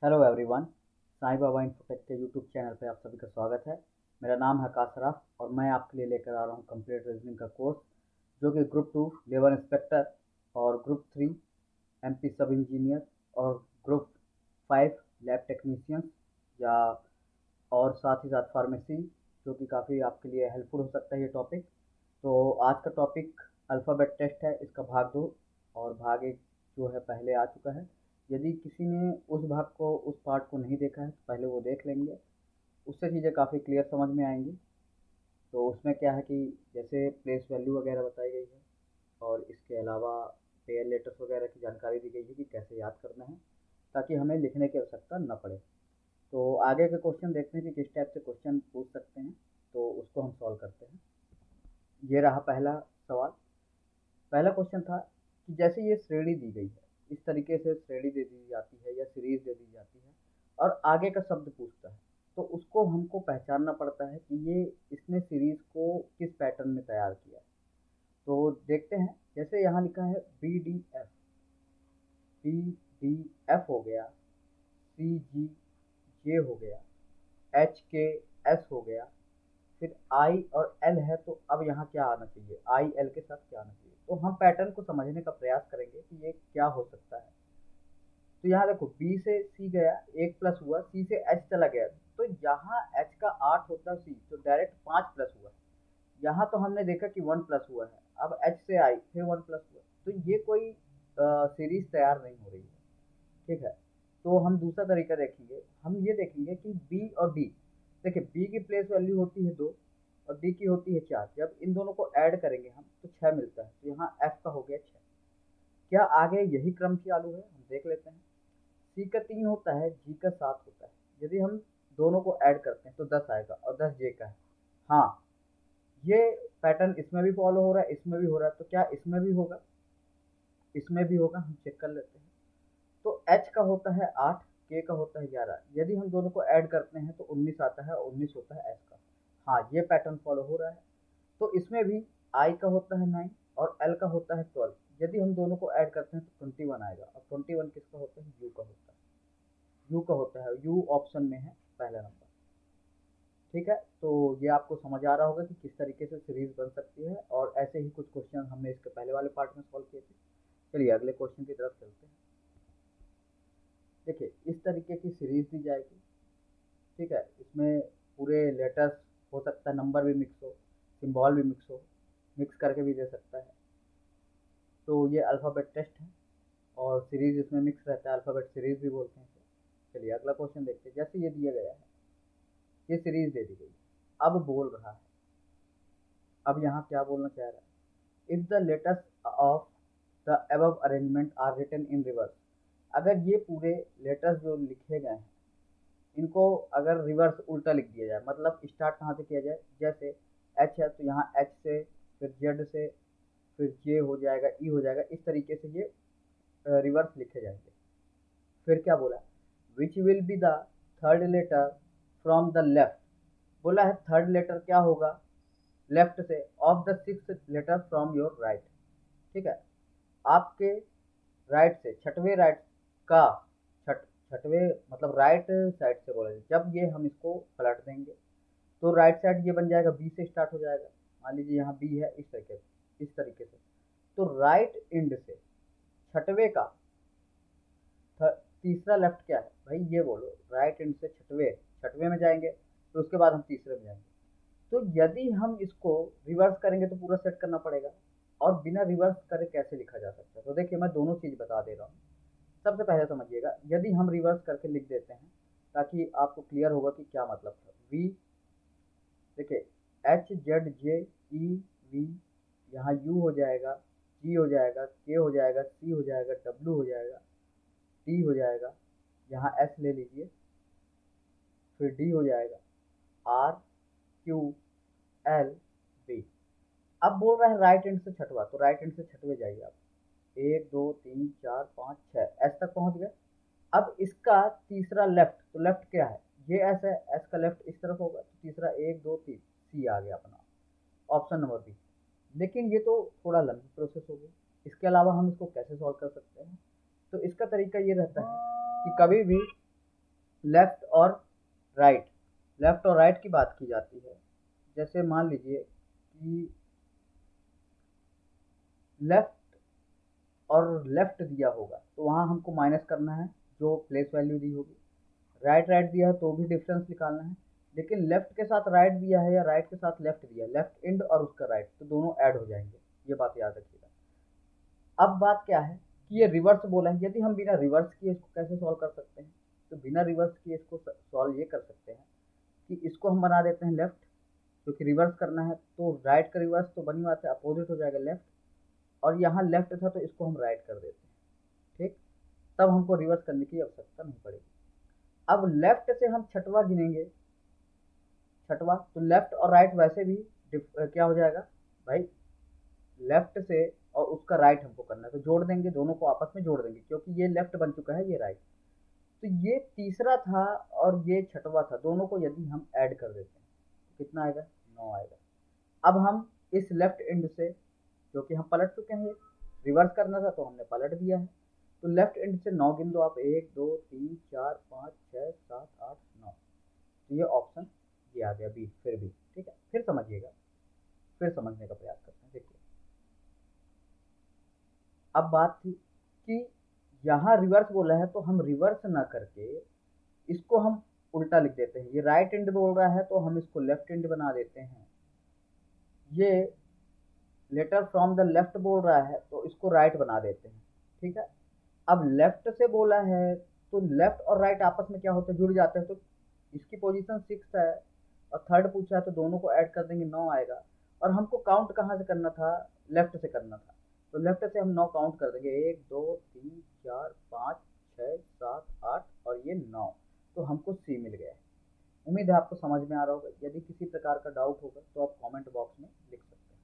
Hello everyone. Sai Baba infotech के YouTube channel पे आप सभी का स्वागत है। मेरा नाम है आकाश सराफ और मैं आपके लिए लेकर आ रहा हूँ कंप्लीट रीजनिंग का कोर्स, जो कि ग्रुप 2 लेबर इंस्पेक्टर और ग्रुप 3 एमपी सब इंजीनियर और ग्रुप 5 लैब टेक्नीशियंस या और साथ ही साथ फार्मेसी, जो कि काफ़ी आपके लिए हेल्पफुल हो सकता है ये टॉपिक। तो आज का टॉपिक अल्फ़ाबेट टेस्ट है, इसका भाग 2 और भाग 1 जो है पहले आ चुका है। यदि किसी ने उस भाग को उस पार्ट को नहीं देखा है तो पहले वो देख लेंगे, उससे चीज़ें काफ़ी क्लियर समझ में आएंगी। तो उसमें क्या है कि जैसे प्लेस वैल्यू वगैरह बताई गई है और इसके अलावा पेयर लेटर्स वगैरह की जानकारी दी गई है कि कैसे याद करना है, ताकि हमें लिखने की आवश्यकता न पड़े। तो आगे के क्वेश्चन देखते हैं कि किस टाइप से क्वेश्चन पूछ सकते हैं, तो उसको हम सॉल्व करते हैं। ये रहा पहला सवाल। पहला क्वेश्चन था कि जैसे ये श्रेणी दी गई है, इस तरीके से श्रेणी दे दी जाती है या सीरीज दे दी जाती है और आगे का शब्द पूछता है, तो उसको हमको पहचानना पड़ता है कि ये इसने सीरीज को किस पैटर्न में तैयार किया है। तो देखते हैं, जैसे यहाँ लिखा है B D F, B D F हो गया, सी जी जे हो गया, एच के एस हो गया, फिर आई और एल है। तो अब यहाँ क्या आना चाहिए, आई एल के साथ क्या आना चाहिए। तो हम पैटर्न को समझने का प्रयास करेंगे कि ये क्या हो सकता है। तो यहाँ देखो, बी से सी गया, एक प्लस हुआ, सी से एच चला गया, तो यहाँ एच का 8 होता सी, तो डायरेक्ट 5 प्लस हुआ। यहाँ तो हमने देखा कि 1 प्लस हुआ है, अब एच से आई फिर 1 प्लस हुआ, तो ये कोई सीरीज तैयार नहीं हो रही है। ठीक है, तो हम दूसरा तरीका देखेंगे। हम ये देखेंगे कि बी और डी, देखिए बी की प्लेस वैल्यू होती है 2 और डी की होती है 4। जब इन दोनों को ऐड करेंगे हम तो 6 मिलता है, तो यहाँ एफ का हो गया 6। क्या आगे यही क्रम चालू है, हम देख लेते हैं। सी का 3 होता है, जी का 7 होता है। यदि हम दोनों को ऐड करते हैं तो 10 आएगा और 10 जे का है। हाँ, ये पैटर्न इसमें भी फॉलो हो रहा है, इसमें भी हो रहा है, तो क्या इसमें भी होगा? इसमें भी होगा, हम चेक कर लेते हैं। तो एच का होता है 8, के का होता है 11। यदि हम दोनों को ऐड करते हैं तो 19 आता है और 19 होता है एच का। हाँ, ये पैटर्न फॉलो हो रहा है। तो इसमें भी आई का होता है 9 और एल का होता है 12। यदि हम दोनों को ऐड करते हैं तो 21 आएगा, और 21 किसका होता है? यू का होता है। यू का होता है, यू ऑप्शन में है पहला नंबर। ठीक है, तो ये आपको समझ आ रहा होगा कि किस तरीके से सीरीज बन सकती है, और ऐसे ही कुछ क्वेश्चन हमने इसके पहले वाले पार्ट में सॉल्व किए थे। चलिए अगले क्वेश्चन की तरफ चलते हैं। देखिए, इस तरीके की सीरीज दी जाएगी। ठीक है, इसमें पूरे लेटर्स हो सकता है, नंबर भी मिक्स हो, सिंबल भी मिक्स हो, मिक्स करके भी दे सकता है। तो ये अल्फ़ाबेट टेस्ट है और सीरीज इसमें मिक्स रहता है, अल्फ़ाबेट सीरीज भी बोलते हैं इसे। चलिए अगला क्वेश्चन देखते हैं। जैसे ये दिया गया है, ये सीरीज दे दी गई, अब बोल रहा है, अब यहाँ क्या बोलना चाह रहा है? If the letters of the above arrangement are written in reverse. अगर ये पूरे लेटर्स जो लिखे गए हैं, इनको अगर रिवर्स उल्टा लिख दिया जाए, मतलब स्टार्ट कहाँ से किया जाए, जैसे एच है तो यहाँ एच से, फिर जेड से, फिर जे हो जाएगा, ई हो जाएगा, इस तरीके से ये रिवर्स लिखे जाएंगे। फिर क्या बोला? Which will be the third letter from the left. बोला है थर्ड लेटर क्या होगा लेफ्ट से, of the six letter from your right. ठीक है, आपके राइट से, छठवें राइट का, छठ छठवें मतलब राइट साइड से बोला जाए। जब ये हम इसको पलट देंगे तो राइट साइड ये बन जाएगा, बी से स्टार्ट हो जाएगा। मान लीजिए यहाँ बी है, इस तरीके से। तो राइट एंड से छठवें का तीसरा लेफ्ट क्या है भाई, ये बोलो। राइट एंड से छठवें, छठवें में जाएंगे, तो उसके बाद हम तीसरे में जाएंगे। तो यदि हम इसको रिवर्स करेंगे तो पूरा सेट करना पड़ेगा, और बिना रिवर्स करे कैसे लिखा जा सकता है? तो देखिए, मैं दोनों चीज़ बता दे रहा हूँ। सबसे पहले समझिएगा, यदि हम रिवर्स करके लिख देते हैं ताकि आपको क्लियर होगा कि क्या मतलब था। वी, देखिए, H Z J E V, यहाँ यू हो जाएगा, जी हो जाएगा, के हो जाएगा, सी हो जाएगा, डब्ल्यू हो जाएगा, टी हो जाएगा, यहाँ एस ले लीजिए, फिर डी हो जाएगा, आर, क्यू, एल, बी। अब बोल रहा है राइट हैंड से छठवा, तो राइट हैंड से छठवे जाइए आप। एक दो तीन चार पाँच छः, एस तक पहुंच गए। अब इसका तीसरा लेफ्ट, तो लेफ्ट क्या है? ये एस है, एस का लेफ्ट इस तरफ होगा, तो तीसरा एक दो तीन, सी आ गया अपना, ऑप्शन नंबर बी। लेकिन ये तो थोड़ा लंबी प्रोसेस हो गई, इसके अलावा हम इसको कैसे सॉल्व कर सकते हैं? तो इसका तरीका ये रहता है कि कभी भी लेफ्ट और राइट, लेफ्ट और राइट की बात की जाती है। जैसे मान लीजिए कि लेफ्ट और लेफ्ट दिया होगा तो वहाँ हमको माइनस करना है जो प्लेस वैल्यू दी होगी। राइट राइट दिया है तो भी डिफरेंस निकालना है। लेकिन लेफ्ट के साथ राइट दिया है या राइट के साथ लेफ्ट दिया है, लेफ्ट एंड और उसका राइट, तो दोनों ऐड हो जाएंगे। ये बात याद रखिएगा। अब बात क्या है कि ये रिवर्स बोला है, यदि हम बिना रिवर्स किए इसको कैसे सॉल्व कर सकते हैं? तो बिना रिवर्स किए इसको सॉल्व ये कर सकते हैं कि इसको हम बना देते हैं लेफ्ट, क्योंकि रिवर्स करना है तो राइट का रिवर्स तो बनी बात है अपोजिट हो जाएगा लेफ्ट, और यहाँ लेफ्ट था तो इसको हम राइट कर देते हैं। ठीक, तब हमको रिवर्स करने की आवश्यकता नहीं पड़ेगी। अब लेफ्ट से हम छठवा गिनेंगे, छठवा, तो लेफ्ट और राइट वैसे भी क्या हो जाएगा भाई, लेफ्ट से और उसका राइट हमको करना है तो जोड़ देंगे, दोनों को आपस में जोड़ देंगे क्योंकि ये लेफ्ट बन चुका है, ये राइट। तो ये तीसरा था और ये छठवा था, दोनों को यदि हम ऐड कर देते हैं तो कितना आएगा, 9 आएगा। अब हम इस लेफ्ट एंड से, जो कि हम पलट चुके हैं, रिवर्स करना था तो हमने पलट दिया है, तो लेफ्ट एंड से 9 गिन दो आप, 1 2 3 4 5 6 7 8 9। तो ये ऑप्शन ये आ गया बी, फिर भी ठीक है। फिर समझिएगा, फिर समझने का प्रयास करते हैं। देखिए अब बात थी कि यहाँ रिवर्स बोला है तो हम रिवर्स ना करके इसको हम उल्टा लिख देते हैं। ये राइट एंड बोल रहा है तो हम इसको लेफ्ट एंड बना देते हैं। ये लेटर फ्रॉम द लेफ्ट बोल रहा है तो इसको राइट बना देते हैं। ठीक है, अब लेफ्ट से बोला है तो लेफ्ट और राइट आपस में क्या होते हैं, जुड़ जाते हैं, तो इसकी पोजीशन 6 है और थर्ड पूछा है तो दोनों को ऐड कर देंगे, 9 आएगा। और हमको काउंट कहाँ से करना था, लेफ्ट से करना था, तो लेफ्ट से हम 9 काउंट कर देंगे, 1 2 3 4 5 6 7 8 और ये 9। तो हमको सी मिल गया है। उम्मीद है आपको समझ में आ रहा होगा। यदि किसी प्रकार का डाउट होगा तो आप कमेंट बॉक्स में लिख सकते हैं।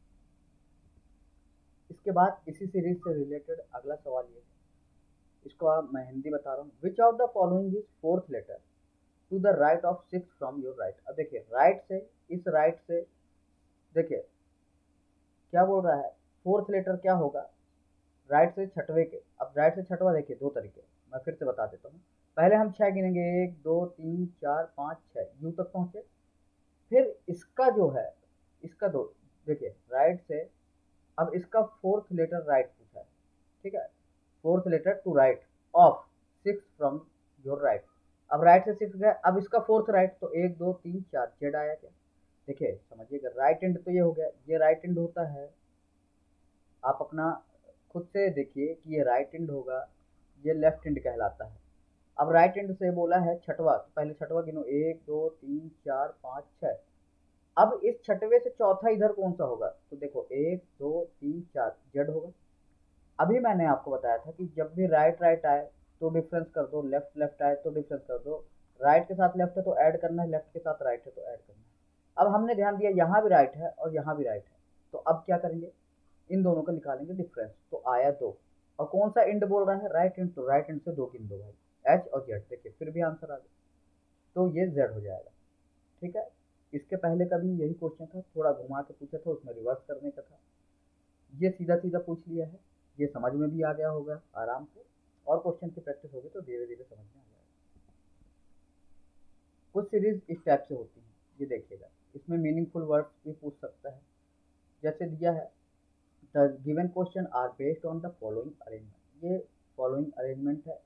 इसके बाद इसी सीरीज से रिलेटेड अगला सवाल ये है, इसको आप मैं हिंदी बता रहा हूँ। Which of the following is fourth letter to the right of 6 from your right. अब देखिए राइट से, इस राइट से देखिए क्या बोल रहा है, फोर्थ लेटर क्या होगा, राइट से छठवे के। अब राइट से छठवा देखिए दो तरीके, मैं फिर से बता देता हूँ। पहले हम 6 गिनेंगे, 1 2 3 4 5 6 यू तक पहुंचे। फिर इसका जो है, इसका दो, देखिए राइट से, अब इसका फोर्थ लेटर राइट पूछा है। ठीक है, fourth letter to right of 6 from your right. अब राइट से 6 गया, अब इसका फोर्थ राइट, तो 1 2 3 4 जेड आया क्या। देखिए समझिएगा, राइट एंड तो ये हो गया, ये राइट एंड होता है, आप अपना खुद से देखिए कि ये राइट एंड होगा, ये लेफ्ट एंड कहलाता है। अब राइट एंड से बोला है छठवा, तो पहले छठवा गिनो, 1 2 3 4 5 6। अब इस छठवे से चौथा इधर कौन सा होगा, तो देखो 1 2 3 4 जेड होगा। अभी मैंने आपको बताया था कि जब भी राइट राइट आए तो डिफरेंस कर दो, लेफ्ट लेफ्ट आए तो डिफरेंस कर दो, राइट के साथ लेफ्ट है तो ऐड करना है, लेफ्ट के साथ राइट है तो ऐड करना है। अब हमने ध्यान दिया यहाँ भी राइट है और यहाँ भी राइट है, तो अब क्या करेंगे, इन दोनों का निकालेंगे डिफरेंस, तो आया 2। और कौन सा एंड बोल रहा है, राइट एंड, तो राइट एंड से 2 गिन दो भाई, एच और जेड। देखिए फिर भी आंसर आ गया, तो ये जेड हो जाएगा। ठीक है, इसके पहले का भी यही क्वेश्चन था, थोड़ा घुमा के पूछा था, उसमें रिवर्स करने का था, ये सीधा सीधा पूछ लिया है, ये समझ में भी आ गया होगा आराम से। और क्वेश्चन की प्रैक्टिस होगी तो धीरे धीरे समझ में आ जाएगा। कुछ सीरीज इस टाइप से होती हैं, ये देखिएगा, इसमें मीनिंगफुल वर्ड्स भी पूछ सकता है। जैसे दिया है, the given question are based on the following arrangement. ये फॉलोइंग अरेंजमेंट है,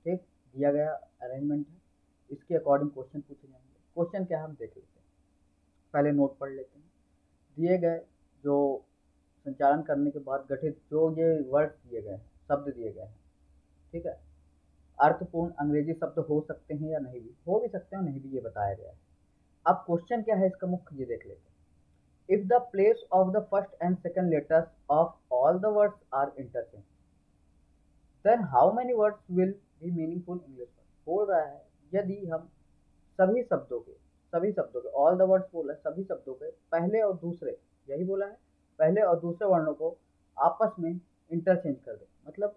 ठीक, दिया गया अरेंजमेंट है, इसके अकॉर्डिंग क्वेश्चन पूछे जाएंगे। क्वेश्चन क्या है हम देख लेते हैं, पहले नोट पढ़ लेते हैं। दिए गए जो संचालन करने के बाद गठित जो ये वर्ड दिए गए हैं, शब्द दिए गए हैं, ठीक है, अर्थपूर्ण अंग्रेजी शब्द हो सकते हैं या नहीं भी हो भी सकते हैं, नहीं भी, ये बताया गया है। अब क्वेश्चन क्या है इसका मुख्य, ये देख लेते हैं। If the place of the first and second letters of all the words are interchange, then how many words will be meaningful English word. बोल रहा है यदि हम सभी शब्दों के ऑल द वर्ड्स बोला है, सभी शब्दों के पहले और दूसरे, यही बोला है, पहले और दूसरे वर्णों को आपस में इंटरचेंज कर दे, मतलब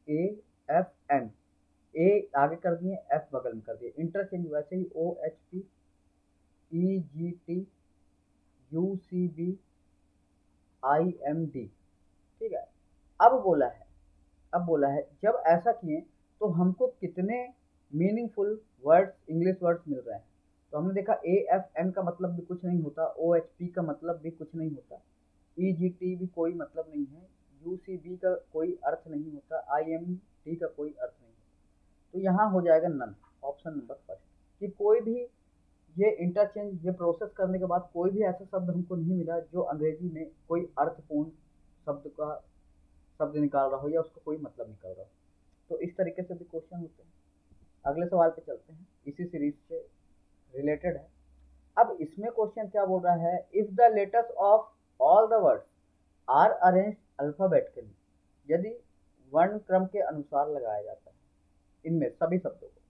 ए एफ एन, ए आगे कर दिए, एफ बगल में कर दिए, इंटरचेंज वैसे ही O H P, E G T, U C B, I M D. ठीक है, अब बोला है, अब बोला है जब ऐसा किए तो हमको कितने मीनिंगफुल वर्ड्स, इंग्लिश वर्ड्स मिल रहे हैं। तो हमने देखा AFN का मतलब भी कुछ नहीं होता, OHP का मतलब भी कुछ नहीं होता, EGT भी कोई मतलब नहीं है, UCB का कोई अर्थ नहीं होता, IMT का कोई अर्थ नहीं होता। तो यहाँ हो जाएगा नन, ऑप्शन नंबर फर्स्ट, कि कोई भी ये इंटरचेंज, ये प्रोसेस करने के बाद कोई भी ऐसा शब्द हमको नहीं मिला जो अंग्रेजी में कोई अर्थपूर्ण शब्द का शब्द निकाल रहा हो या उसका कोई मतलब निकल रहा हो। तो इस तरीके से भी क्वेश्चन होते हैं। अगले सवाल पे चलते हैं, इसी सीरीज से रिलेटेड है। अब इसमें क्वेश्चन क्या बोल रहा है, if the letters of all the words are arranged alphabetically, यदि वर्ण क्रम के अनुसार लगाया जाता है इनमें सभी शब्दों को,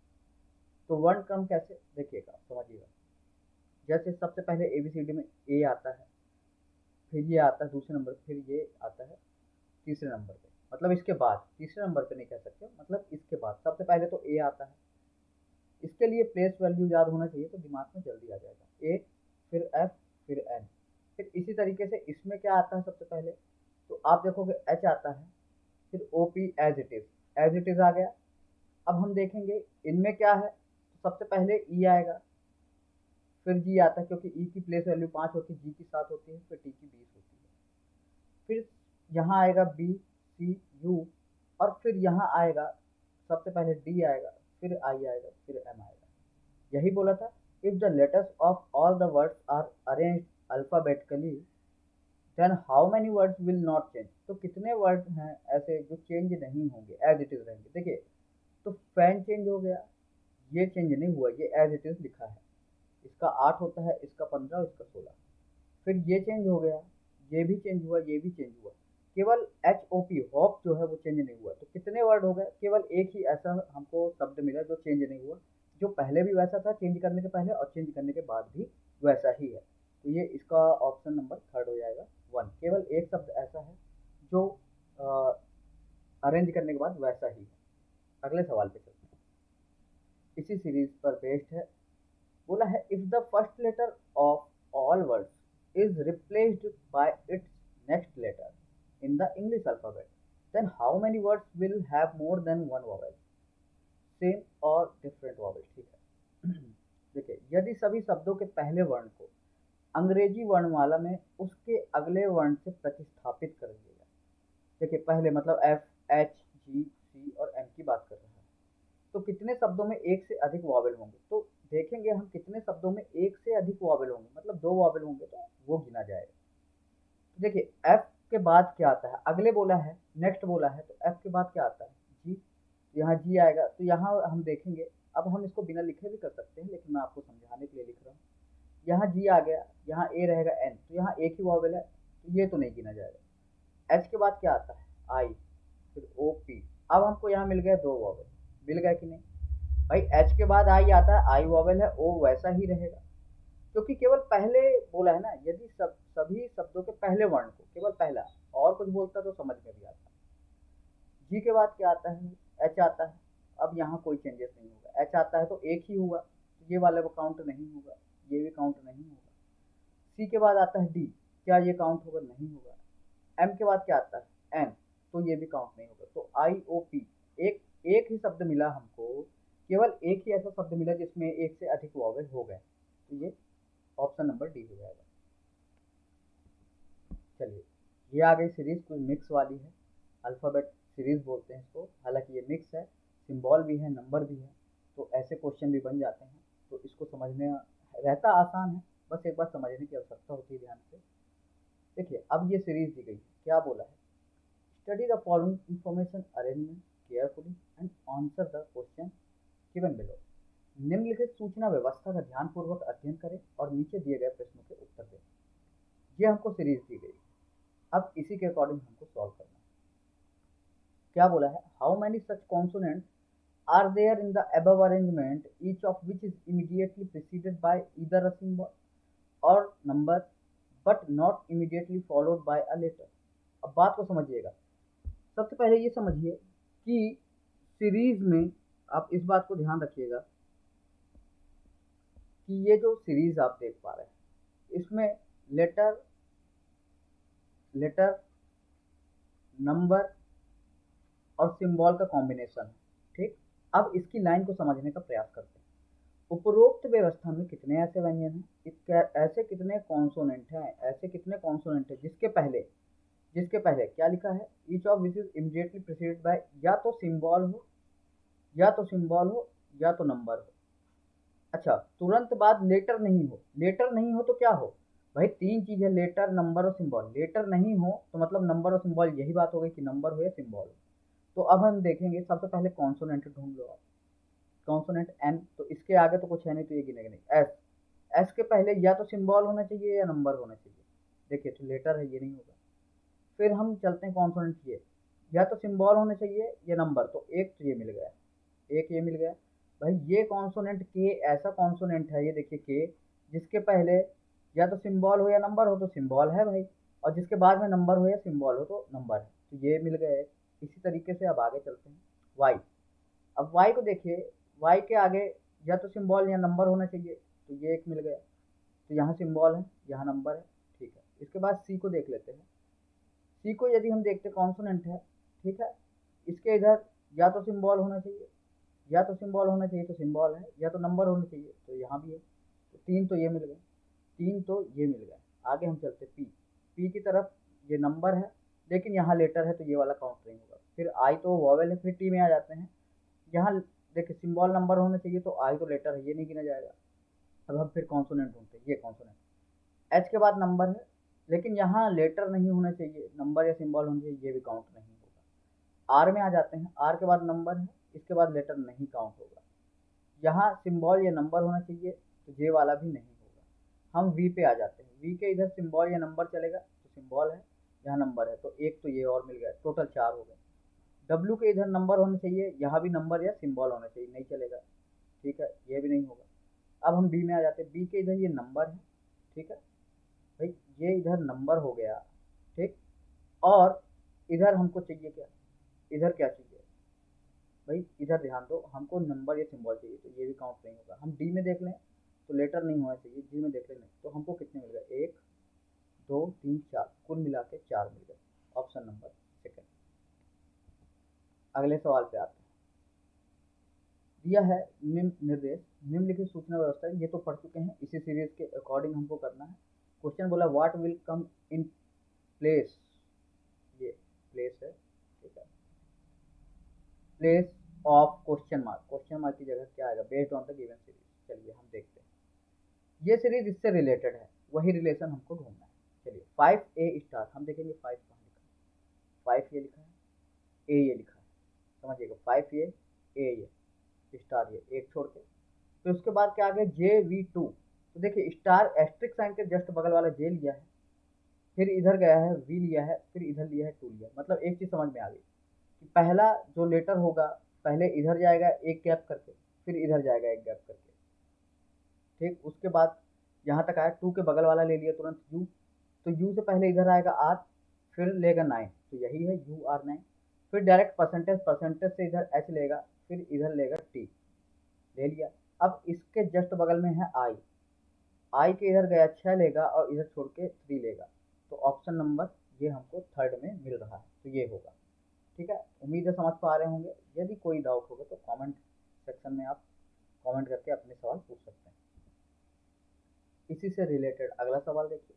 तो वर्ण क्रम कैसे, देखिएगा समझिएगा। जैसे सबसे पहले ABCD में A आता है, फिर ये आता है दूसरे नंबर, फिर ये आता है तीसरे नंबर पे, मतलब इसके बाद, तीसरे नंबर पे नहीं कह सकते, मतलब इसके बाद सबसे पहले तो A आता है। इसके लिए प्लेस वैल्यू याद होना चाहिए तो दिमाग में जल्दी आ जाएगा, A, फिर F, फिर N। फिर इसी तरीके से इसमें क्या आता है सबसे पहले, तो आप देखोगे H आता है, फिर OP एज इट इज आ गया। अब हम देखेंगे इनमें क्या है, तो सबसे पहले E आएगा, फिर G आता है, क्योंकि E की प्लेस वैल्यू 5 होती है, G की 7 होती है, फिर T की 20 होती है। फिर यहाँ आएगा B, C, U, और फिर यहाँ आएगा सबसे पहले D आएगा, फिर I आएगा, फिर M आएगा। यही बोला था, if the letters of all the words are arranged alphabetically then how many words will not change, तो कितने वर्ड हैं ऐसे जो चेंज नहीं होंगे, एज इट इज रहेंगे। देखिए, तो फैन चेंज हो गया, ये चेंज नहीं हुआ, ये एज इट इज लिखा है, इसका 8 होता है, इसका 15 और इसका 16। फिर ये चेंज हो गया, ये भी चेंज हुआ, ये भी चेंज हुआ, केवल HOP होप जो है वो चेंज नहीं हुआ। तो कितने वर्ड हो गए, केवल एक ही ऐसा हमको शब्द मिला जो चेंज नहीं हुआ, जो पहले भी वैसा था चेंज करने के पहले और चेंज करने के बाद भी वैसा ही है। तो ये इसका ऑप्शन नंबर थर्ड हो जाएगा, वन। केवल एक शब्द ऐसा है जो अरेंज करने के बाद वैसा ही है। अगले सवाल पे चलते हैं, इसी सीरीज पर बेस्ड है। बोला है, if the first letter of all words is replaced by its next letter in the English alphabet then how many words will have more than one vowel, same और डिफरेंट वॉवेल। ठीक है, देखिए, यदि सभी शब्दों के पहले वर्ण को अंग्रेजी वर्णमाला में उसके अगले वर्ण से प्रतिस्थापित कर दिया जाए। देखिए, पहले मतलब FH G C और M की बात कर रहे हैं, तो कितने शब्दों में एक से अधिक वॉवेल होंगे, तो देखेंगे हम कितने शब्दों में एक से अधिक वॉवेल होंगे, मतलब दो वॉवेल होंगे तो वो गिना जाएगा। तो देखिए, F के बाद क्या आता है, अगले बोला है, नेक्स्ट बोला है, तो F के बाद क्या आता है, G। यहाँ G आएगा, तो यहाँ हम देखेंगे, अब हम इसको बिना लिखे भी कर सकते हैं, लेकिन मैं आपको समझाने के लिए लिख रहा हूँ। यहाँ G आ गया, यहाँ A रहेगा N, तो यहाँ एक ही वॉवेल है, तो ये तो नहीं गिना जाएगा। H के बाद क्या आता है, I, फिर OP। अब हमको यहाँ मिल गया दो वॉवेल, मिल गया कि नहीं भाई। H के बाद I आता है, I वॉवेल है, O वैसा ही रहेगा, क्योंकि केवल पहले बोला है ना, यदि सभी शब्दों के पहले वर्ण को केवल पहला, और कुछ बोलता तो समझ में भी आता। G के बाद क्या आता है, H आता है। अब यहाँ कोई चेंजेस नहीं होगा, H आता है तो एक ही हुआ, तो ये वाले वो काउंट नहीं होगा, ये भी काउंट नहीं होगा। C के बाद आता है D, क्या ये काउंट होगा, नहीं होगा। M के बाद क्या आता है, N, तो ये भी काउंट नहीं होगा। तो IOP, एक एक ही शब्द मिला हमको, केवल एक ही ऐसा शब्द मिला जिसमें एक से अधिक वॉवेल हो गए, तो ये ऑप्शन नंबर डी हो जाएगा। चलिए, ये आ गई सीरीज, कोई मिक्स वाली है, अल्फ़ाबेट सीरीज बोलते हैं इसको, हालांकि ये मिक्स है, सिंबल भी है, नंबर भी है, तो ऐसे क्वेश्चन भी बन जाते हैं। तो इसको समझने रहता आसान है, बस एक बार समझने की आवश्यकता होती है ध्यान से। देखिए, अब ये सीरीज दी गई है, क्या बोला है, study the following information arrangement carefully and answer the question given below. निम्नलिखित सूचना व्यवस्था का ध्यानपूर्वक अध्ययन करें और नीचे दिए गए प्रश्नों के उत्तर दें। ये हमको सीरीज दी गई, अब इसी के अकॉर्डिंग हमको सॉल्व करना है। क्या बोला है, how many such consonants are there in the above arrangement each of which is immediately preceded by either a symbol or number but not immediately followed by a letter. अब बात को समझिएगा, सबसे पहले ये समझिए कि सीरीज में आप इस बात को ध्यान रखिएगा कि ये जो सीरीज आप देख पा रहे हैं, इसमें लेटर लेटर नंबर और सिंबल का कॉम्बिनेशन है। ठीक, अब इसकी लाइन को समझने का प्रयास करते हैं। उपरोक्त व्यवस्था में कितने ऐसे व्यंजन हैं, ऐसे कितने कॉन्सोनेंट हैं, ऐसे कितने कॉन्सोनेंट हैं जिसके पहले क्या लिखा है, each of which is immediately preceded by या तो सिंबल हो, या तो सिंबल हो, या तो नंबर हो। अच्छा, तुरंत बाद लेटर नहीं हो, लेटर नहीं हो तो क्या हो भाई, तीन चीज है, लेटर, नंबर और सिंबल। लेटर नहीं हो तो मतलब नंबर और सिंबल, यही बात हो गई कि नंबर हो या सिंबल हो। तो अब हम देखेंगे, सबसे पहले कॉन्सोनेंट ढूंढ लो आप। कॉन्सोनेंट एन, तो इसके आगे तो कुछ है नहीं, तो ये गिनेगा नहीं। एस, एस के पहले या तो सिंबल होना चाहिए या नंबर होना चाहिए। देखिए तो लेटर है, ये नहीं होगा। फिर हम चलते हैं कॉन्सोनेंट ये, या तो सिंबल होना चाहिए या नंबर, तो एक तो ये मिल गया, एक ये मिल गया। भाई ये कॉन्सोनेंट के ऐसा कॉन्सोनेंट है, ये देखिए के, जिसके पहले या तो सिंबल हो या नंबर हो तो सिंबल है भाई, और जिसके बाद में नंबर हो या सिंबल हो तो नंबर है, तो ये मिल गए। इसी तरीके से अब आगे चलते हैं वाई। अब वाई को देखिए, वाई के आगे या तो सिंबल या नंबर होना चाहिए, तो ये एक मिल गया। तो यहाँ सिंबल है, यहाँ नंबर है, ठीक है। इसके बाद सी को देख लेते हैं। सी को यदि हम देखते कॉन्सोनेंट है, ठीक है। इसके इधर या तो सिंबल होना चाहिए, या तो सिंबल होना चाहिए तो सिंबल है, या तो नंबर होना चाहिए, तो यहाँ भी है। तो तीन तो ये मिल गए, तीन तो ये मिल गए। आगे हम चलते पी, पी की तरफ। ये नंबर है लेकिन यहाँ लेटर है, तो ये वाला काउंट नहीं होगा। फिर आई तो वॉवेल है, फिर टी में आ जाते हैं। यहाँ देखिए सिंबल नंबर होना चाहिए, तो आई तो लेटर है, ये नहीं गिना जाएगा। अब हम फिर कॉन्सोनेंट ढूंढते हैं, ये कॉन्सोनेंट। एच के बाद नंबर है, लेकिन यहाँ लेटर नहीं होना चाहिए, नंबर या सिंबल होना चाहिए, ये भी काउंट नहीं होगा। आर में आ जाते हैं, आर के बाद नंबर है, इसके बाद लेटर नहीं काउंट होगा। यहाँ सिंबल या नंबर होना चाहिए, तो ये वाला भी नहीं होगा। हम वी पे आ जाते हैं, वी के इधर सिंबल या नंबर चलेगा, तो सिंबल है, यहाँ नंबर है, तो एक तो ये और मिल गया, टोटल चार हो गए। डब्ल्यू के इधर नंबर होना चाहिए, यहाँ भी नंबर या सिंबल होना चाहिए, नहीं चलेगा, ठीक है, ये भी नहीं होगा। अब हम बी में आ जाते हैं, बी के इधर ये नंबर है, ठीक है भाई, ये इधर नंबर हो गया, ठीक। और इधर हमको चाहिए क्या, इधर क्या चाहिए भाई, इधर ध्यान दो, हमको नंबर या सिंबल चाहिए, तो ये भी काउंट नहीं होगा। हम डी में देख लें तो लेटर नहीं होना चाहिए, डी में देख लें नहीं, तो हमको कितने मिल गए, एक, दो, तीन, चार, कुल मिला के चार मिल गए। Option number second. अगले सवाल पे आते हैं। दिया है निम्न निर्देश, निम्नलिखित सूचना व्यवस्था, ये तो पढ़ चुके हैं, इसी सीरीज के अकॉर्डिंग हमको करना है। क्वेश्चन बोला what will come in place, ये प्लेस है, ठीक है, place of question mark, question mark की जगह क्या आएगा, based on the given series. चलिए हम देखते हैं, ये सीरीज इससे रिलेटेड है, वही रिलेशन हमको ढूंढना है। चलिए 5A स्टार, हम देखेंगे 5 कहाँ लिखा है, 5 ये लिखा है, ए ये लिखा है, समझिएगा 5 ए ये स्टार, ये एक छोड़ के, फिर उसके बाद क्या आ गया JV2। तो देखिए स्टार एस्ट्रिक साइन के जस्ट बगल वाला जे लिया है, फिर इधर गया है वी लिया है, फिर इधर लिया है टू लिया, मतलब एक चीज समझ में आ गई कि पहला जो लेटर होगा पहले इधर जाएगा एक गैप करके, फिर इधर जाएगा एक गैप करके, ठीक। उसके बाद यहाँ तक आया, टू के बगल वाला ले लिया तुरंत यू, तो यू से पहले इधर आएगा आर, फिर लेगा 9, तो यही है UR9। फिर डायरेक्ट परसेंटेज, परसेंटेज से इधर एच लेगा, फिर इधर लेगा टी, ले लिया। अब इसके जस्ट बगल में है आई, आई के इधर गया 6 लेगा और इधर छोड़ के 3 लेगा, तो ऑप्शन नंबर ये हमको थर्ड में मिल रहा है, तो ये होगा, ठीक है। उम्मीद है समझ पा रहे होंगे। यदि कोई डाउट होगा तो कमेंट सेक्शन में आप कमेंट करके अपने सवाल पूछ सकते हैं। इसी से रिलेटेड अगला सवाल देखिए,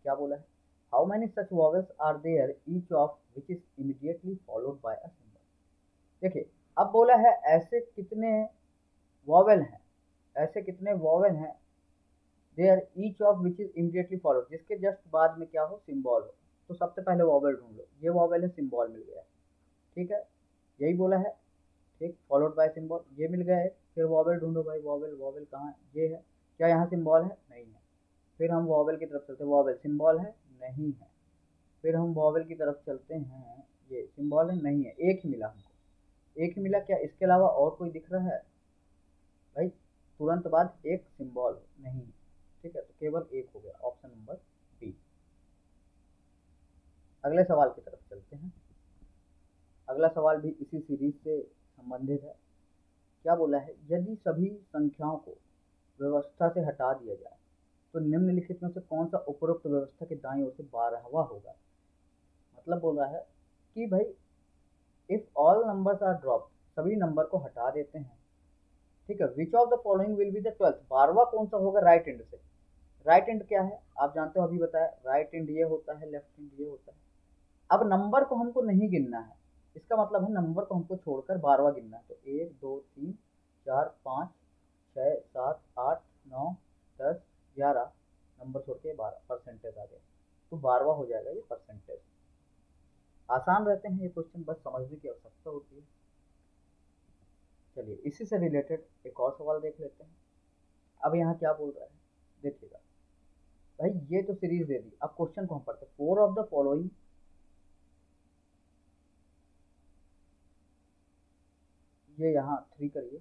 क्या बोला है, how many such vowels are there each of which is immediately followed by a symbol. देखिए अब बोला है ऐसे कितने वॉवेल हैं, ऐसे कितने वॉवेल हैं, there each of which is immediately followed, जिसके जस्ट बाद में क्या हो, सिंबल हो। तो सबसे पहले वॉवेल ढूंढ लो, ये वॉवेल है, सिंबल मिल गया, ठीक है, यही बोला है, ठीक, फॉलोड बाय सिंबल, ये मिल गया है। फिर वॉवेल ढूंढो भाई, वॉवेल, वॉवेल कहाँ है, ये है, क्या यहाँ सिंबल है, नहीं है। फिर हम वॉवेल की तरफ चलते हैं, वॉवेल सिंबल है, नहीं है। फिर हम वॉवेल की तरफ चलते हैं, ये सिंबल है, नहीं है, एक ही मिला हमको, एक ही मिला, क्या इसके अलावा और कोई दिख रहा है भाई, तुरंत बाद एक सिंबल नहीं, ठीक है, तो केवल एक हो गया, ऑप्शन नंबर बी। अगले सवाल की तरफ चलते हैं। अगला सवाल भी इसी सीरीज से संबंधित है। क्या बोला है, यदि सभी संख्याओं को व्यवस्था से हटा दिया जाए तो निम्नलिखित में से कौन सा उपरोक्त व्यवस्था के दाईं ओर से 12वां होगा। मतलब बोल रहा है कि भाई if all numbers are drop, सभी नंबर को हटा देते हैं। ठीक है, which of the following will be the 12th, 12वां कौन सा होगा राइट एंड से। राइट एंड क्या है आप जानते हो, अभी बताया, राइट एंड ये होता है, लेफ्ट एंड ये होता है। अब नंबर को हमको नहीं गिनना है, इसका मतलब है नंबर को हमको छोड़कर 12वां गिनना है। तो 1 2 3 4 5 6 7 8 9 10 11, नंबर छोड़ के 12 परसेंटेज आ गया, तो 12वां हो जाएगा ये परसेंटेज। आसान रहते हैं ये क्वेश्चन, बस समझने की आवश्यकता होती है। चलिए इसी से रिलेटेड एक और सवाल देख लेते हैं। अब यहाँ क्या बोल रहा है देखिएगा भाई, ये तो सीरीज दे दी, अब क्वेश्चन को हम पढ़ते हैं। 4 ऑफ द फॉलोइंग, ये यहाँ 3 करिए,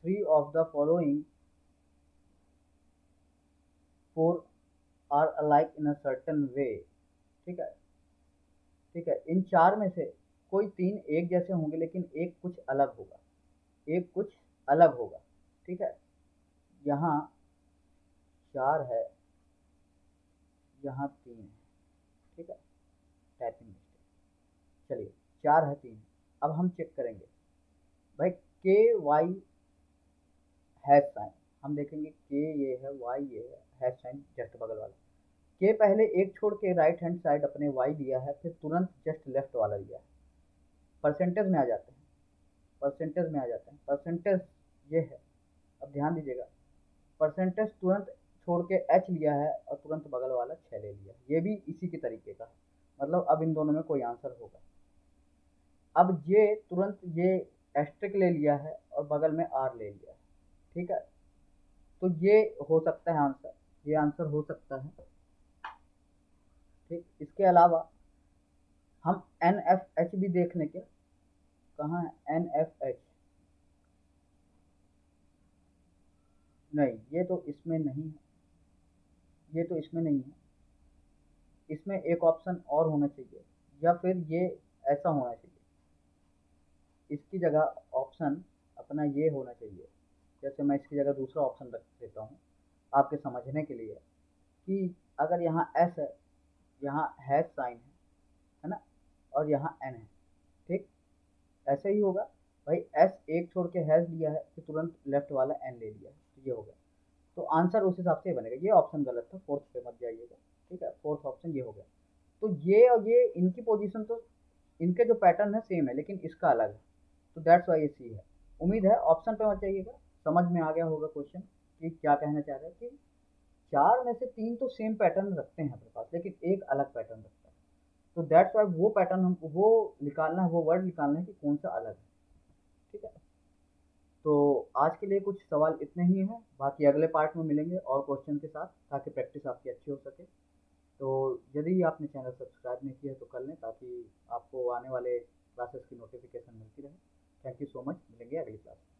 3 of the following 4 are alike in a certain way. ठीक है, ठीक है, इन 4 में से कोई 3 एक जैसे होंगे, लेकिन एक कुछ अलग होगा, एक कुछ अलग होगा। ठीक है, यहाँ 4 है, यहाँ 3 है। ठीक है, टाइपिंग मिस्टेक। चलिए 4 है 3, अब हम चेक करेंगे भाई, के वाई हैश साइन, हम देखेंगे के ये है, वाई ये है, हैश साइन जस्ट बगल वाला। के पहले एक छोड़ के राइट हैंड साइड अपने वाई दिया है, फिर तुरंत जस्ट लेफ्ट वाला दिया है। परसेंटेज में आ जाते हैं, परसेंटेज में आ जाते हैं, परसेंटेज ये है। अब ध्यान दीजिएगा, परसेंटेज तुरंत छोड़ के एच लिया है और तुरंत बगल वाला 6 ले लिया, ये भी इसी के तरीके का है। मतलब अब इन दोनों में कोई आंसर होगा। अब ये तुरंत ये एस्ट्रिक ले लिया है और बगल में आर ले लिया है। ठीक है, तो ये हो सकता है आंसर, ये आंसर हो सकता है। ठीक, इसके अलावा हम एन एफ एच भी देख लें क्या, कहाँ है एन एफ एच, नहीं ये तो इसमें नहीं है, ये तो इसमें नहीं है, इसमें एक ऑप्शन और होना चाहिए, या फिर ये ऐसा होना चाहिए, इसकी जगह ऑप्शन अपना ये होना चाहिए। जैसे मैं इसकी जगह दूसरा ऑप्शन रख देता हूँ आपके समझने के लिए, कि अगर यहाँ एस है, यहाँ हैश साइन है ना, और यहाँ एन है। ठीक, ऐसे ही होगा भाई, एस एक छोड़ के हैश लिया है, फिर तुरंत लेफ्ट वाला एन ले लिया है, तो ये हो गया। तो आंसर उस हिसाब से बनेगा, ये ऑप्शन गलत था, फोर्थ पे मत जाइएगा। ठीक है, फोर्थ ऑप्शन ये हो गया। तो ये और ये इनकी पोजीशन तो, इनके जो पैटर्न है सेम है, लेकिन इसका अलग है, तो दैट्स वाई ये सी है। उम्मीद है ऑप्शन पे मत जाइएगा, समझ में आ गया होगा क्वेश्चन कि क्या कहना चाह रहे हैं, कि 4 में से 3 तो सेम पैटर्न रखते हैं अपने पास, लेकिन एक अलग पैटर्न रखता है। तो दैट्स वाई वो पैटर्न हमको वो निकालना है, वो वर्ड निकालना है कि कौन सा अलग है। ठीक है, तो आज के लिए कुछ सवाल इतने ही हैं, बाकी अगले पार्ट में मिलेंगे और क्वेश्चन के साथ, ताकि प्रैक्टिस आपकी अच्छी हो सके। तो यदि आपने चैनल सब्सक्राइब नहीं किया है तो कर लें, ताकि आपको आने वाले क्लासेस की नोटिफिकेशन मिलती रहे। थैंक यू सो मच, मिलेंगे अगली क्लास में।